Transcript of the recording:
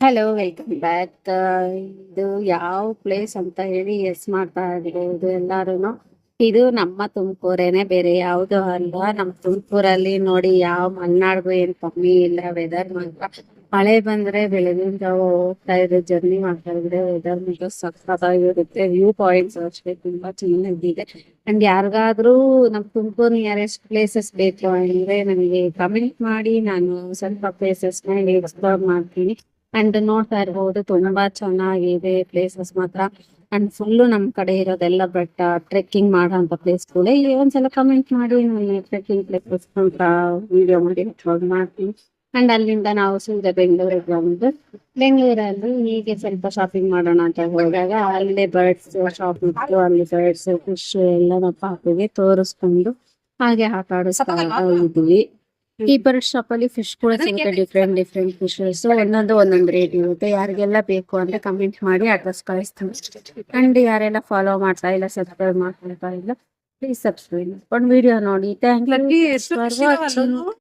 Hello, welcome back. ಇದು ಯಾವ place ಅಂತ ಹೇಳಿ ಎಸ್ ಮಾಡ್ತಾ ಇರ್ಬೋದು ಎಲ್ಲಾರು. ಇದು ನಮ್ಮ ತುಮಕೂರೇನೆ, ಬೇರೆ ಯಾವ್ದು ಅಲ್ಲ. ನಮ್ಮ ತುಮಕೂರಲ್ಲಿ ನೋಡಿ ಯಾವ ಮಲೆನಾಡ್ಗೂ ಏನ್ ಕಮ್ಮಿ ಇಲ್ಲ. ವೆದರ್ ಮಾತ್ರ ಮಳೆ ಬಂದ್ರೆ ಬೆಳಗಿನ ಜಾವ ಹೋಗ್ತಾ ಇದ್ರೆ ಜರ್ನಿ ಮಾಡ್ತಾ ಇದ್ರೆ ವೆದರ್ ಮಾತ್ರ ಸಖತ್ತಾಗಿರುತ್ತೆ. ವ್ಯೂ ಪಾಯಿಂಟ್ಸ್ ಅಷ್ಟೇ ತುಂಬಾ ಚೆನ್ನಾಗಿದೆ. ಅಂಡ್ ಯಾರಿಗಾದ್ರೂ ನಮ್ ತುಮಕೂರು ನಿಯರೆಸ್ಟ್ ಪ್ಲೇಸಸ್ ಬೇಕು ಅಂದ್ರೆ ನನಗೆ ಕಮೆಂಟ್ ಮಾಡಿ, ನಾನು ಸ್ವಲ್ಪ ಪ್ಲೇಸಸ್ ನ ಎಕ್ಸ್ಪ್ಲೋರ್ ಮಾಡ್ತೀನಿ. ಅಂಡ್ ನೋಡ್ತಾ ಇರ್ಬೋದು ತುಂಬಾ ಚೆನ್ನಾಗಿದೆ ಪ್ಲೇಸಸ್ ಮಾತ್ರ. ಅಂಡ್ ಫುಲ್ಲು ನಮ್ ಕಡೆ ಇರೋದೆಲ್ಲ ಬೆಟ್ಟ, ಟ್ರೆಕ್ಕಿಂಗ್ ಮಾಡೋಂಥ ಪ್ಲೇಸ್ಗಳು. ಇಲ್ಲಿ ಒಂದ್ಸಲ ಕಮೆಂಟ್ ಮಾಡಿ, ನಾನು ಟ್ರೆಕ್ಕಿಂಗ್ ಪ್ಲೇಸಸ್ ಅಂತ ವಿಡಿಯೋ ಮಾಡಿ ಅಪ್ಲೋಡ್ ಮಾಡ್ತೀನಿ. ಅಂಡ್ ಅಲ್ಲಿಂದ ನಾವು ಸೀದಾ ಬೆಂಗಳೂರಿಗೆ ಬಂದು, ಬೆಂಗಳೂರಲ್ಲಿ ಹೀಗೆ ಸ್ವಲ್ಪ ಶಾಪಿಂಗ್ ಮಾಡೋಣ ಅಂತ ಹೋದಾಗ ಅಲ್ಲೇ ಬರ್ಡ್ಸ್ ಶಾಪ್ ಇತ್ತು. ಅಲ್ಲಿ ಬರ್ಡ್ಸ್, ಫಿಶ್ ಎಲ್ಲ ನಮ್ಮ ಪಾಪಿಗೆ ತೋರಿಸ್ಕೊಂಡು ಹಾಗೆ ಆಟ ಆಡಿಸ್ತಾ ಇದ್ವಿ. ಈ ಬರ್ಡ್ ಶಾಪ್ ಅಲ್ಲಿ ಫಿಶ್ ಕೂಡ ಸಿಗುತ್ತೆ, ಡಿಫ್ರೆಂಟ್ ಫಿಶಸ್. ಒಂದೊಂದು ರೇಟ್ ಇರುತ್ತೆ. ಯಾರಿಗೆಲ್ಲ ಬೇಕು ಅಂದ್ರೆ ಕಮೆಂಟ್ ಮಾಡಿ ಅಡ್ರೆಸ್ ಕಳಿಸ್ತೀನಿ. ಅಂಡ್ ಯಾರೆಲ್ಲ ಫಾಲೋ ಮಾಡ್ತಾ ಇಲ್ಲ, ಸಬ್ಸ್ಕ್ರೈಬ್ ಮಾಡ್ತಾ ಇಲ್ಲ, ಪ್ಲೀಸ್ ಸಬ್ಸ್ಕ್ರೈಬ್ ಮಾಡ್ಕೊಂಡು ವಿಡಿಯೋ ನೋಡಿ. Thank you for watching.